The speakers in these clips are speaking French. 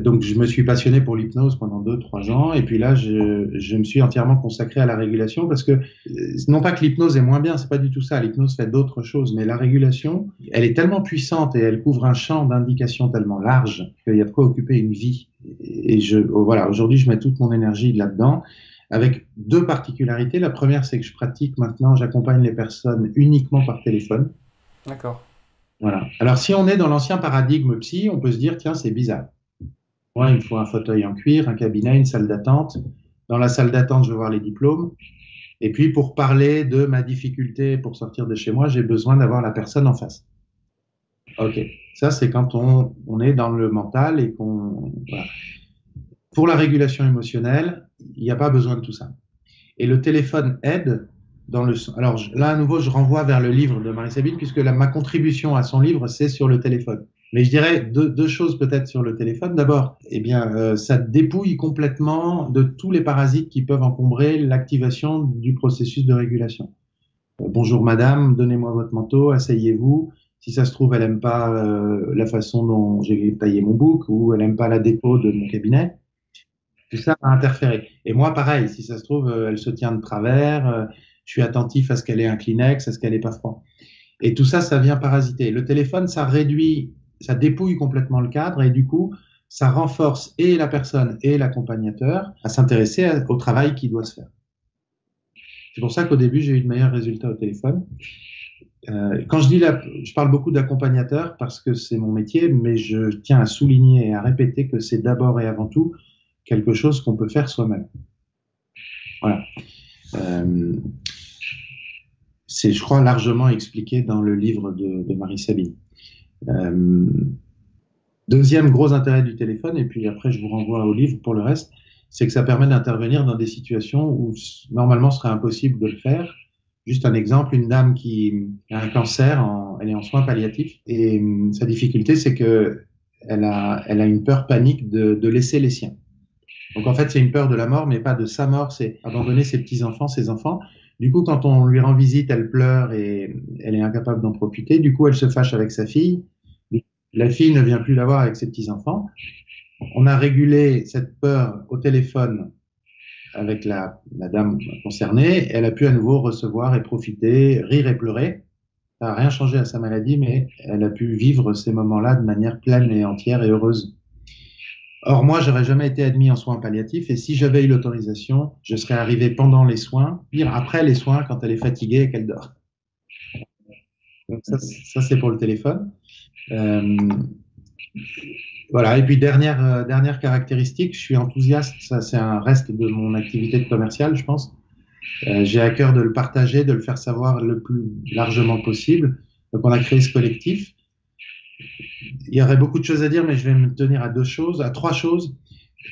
Donc, je me suis passionné pour l'hypnose pendant 2, 3 ans. Et puis là, je me suis entièrement consacré à la régulation parce que, non pas que l'hypnose est moins bien, c'est pas du tout ça. L'hypnose fait d'autres choses. Mais la régulation, elle est tellement puissante et elle couvre un champ d'indication tellement large qu'il y a de quoi occuper une vie. Voilà, aujourd'hui, je mets toute mon énergie là-dedans avec deux particularités. La première, c'est que je pratique maintenant, j'accompagne les personnes uniquement par téléphone. D'accord. Voilà. Alors, si on est dans l'ancien paradigme psy, on peut se dire, tiens, c'est bizarre. Moi, il me faut un fauteuil en cuir, un cabinet, une salle d'attente. Dans la salle d'attente, je vais voir les diplômes. Et puis, pour parler de ma difficulté pour sortir de chez moi, j'ai besoin d'avoir la personne en face. OK. Ça, c'est quand on est dans le mental et qu'on... Voilà. Pour la régulation émotionnelle, il n'y a pas besoin de tout ça. Et le téléphone aide dans le... Alors là, à nouveau, je renvoie vers le livre de Marie-Sabine, puisque ma contribution à son livre, c'est sur le téléphone. Mais je dirais deux choses peut-être sur le téléphone. D'abord, eh bien, ça dépouille complètement de tous les parasites qui peuvent encombrer l'activation du processus de régulation. Bonjour madame, donnez-moi votre manteau, asseyez-vous. Si ça se trouve, elle aime pas la façon dont j'ai taillé mon bouc ou elle aime pas la déco de mon cabinet. Tout ça va interférer. Et moi, pareil, si ça se trouve, elle se tient de travers, je suis attentif à ce qu'elle ait un Kleenex, à ce qu'elle n'ait pas froid. Et tout ça, ça vient parasiter. Le téléphone, ça réduit, ça dépouille complètement le cadre et du coup, ça renforce et la personne et l'accompagnateur à s'intéresser au travail qui doit se faire. C'est pour ça qu'au début, j'ai eu de meilleurs résultats au téléphone. Quand je dis là, je parle beaucoup d'accompagnateur parce que c'est mon métier, mais je tiens à souligner et à répéter que c'est d'abord et avant tout quelque chose qu'on peut faire soi-même. Voilà. Euh, c'est, je crois, largement expliqué dans le livre de Marie-Sabine. Euh, Deuxième gros intérêt du téléphone, et puis après je vous renvoie au livre pour le reste, c'est que ça permet d'intervenir dans des situations où normalement ce serait impossible de le faire. Juste un exemple, une dame qui a un cancer, elle est en soins palliatifs, et sa difficulté c'est que elle a une peur panique de laisser les siens. Donc en fait c'est une peur de la mort, mais pas de sa mort, c'est abandonner ses petits-enfants, ses enfants. Du coup, quand on lui rend visite, elle pleure et elle est incapable d'en profiter. Du coup, elle se fâche avec sa fille. La fille ne vient plus la voir avec ses petits-enfants. On a régulé cette peur au téléphone avec la dame concernée. Elle a pu à nouveau recevoir et profiter, rire et pleurer. Ça n'a rien changé à sa maladie, mais elle a pu vivre ces moments-là de manière pleine et entière et heureuse. Or, moi, j'aurais jamais été admis en soins palliatifs et si j'avais eu l'autorisation, je serais arrivé pendant les soins, pire après les soins quand elle est fatiguée et qu'elle dort. Donc ça c'est pour le téléphone. Euh, Voilà. Et puis dernière caractéristique, je suis enthousiaste. Ça, c'est un reste de mon activité de commercial, je pense. J'ai à cœur de le partager, de le faire savoir le plus largement possible. Donc, on a créé ce collectif. Il y aurait beaucoup de choses à dire, mais je vais me tenir à trois choses.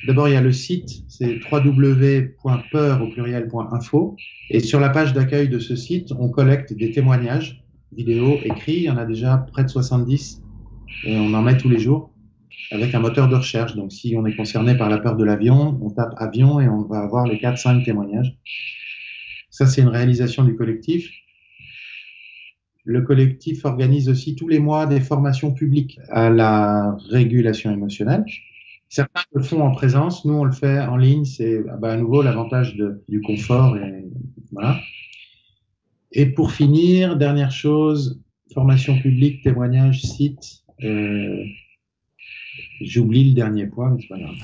D'abord, il y a le site, c'est www.peur au pluriel.info. Et sur la page d'accueil de ce site, on collecte des témoignages, vidéos, écrits. Il y en a déjà près de 70 et on en met tous les jours avec un moteur de recherche. Donc, si on est concerné par la peur de l'avion, on tape avion et on va avoir les 4-5 témoignages. Ça, c'est une réalisation du collectif. Le collectif organise aussi tous les mois des formations publiques à la régulation émotionnelle. Certains le font en présence, nous on le fait en ligne, c'est à nouveau l'avantage du confort. Et, voilà. Et pour finir, dernière chose, formation publique, témoignage, site. J'oublie le dernier point, mais c'est pas grave.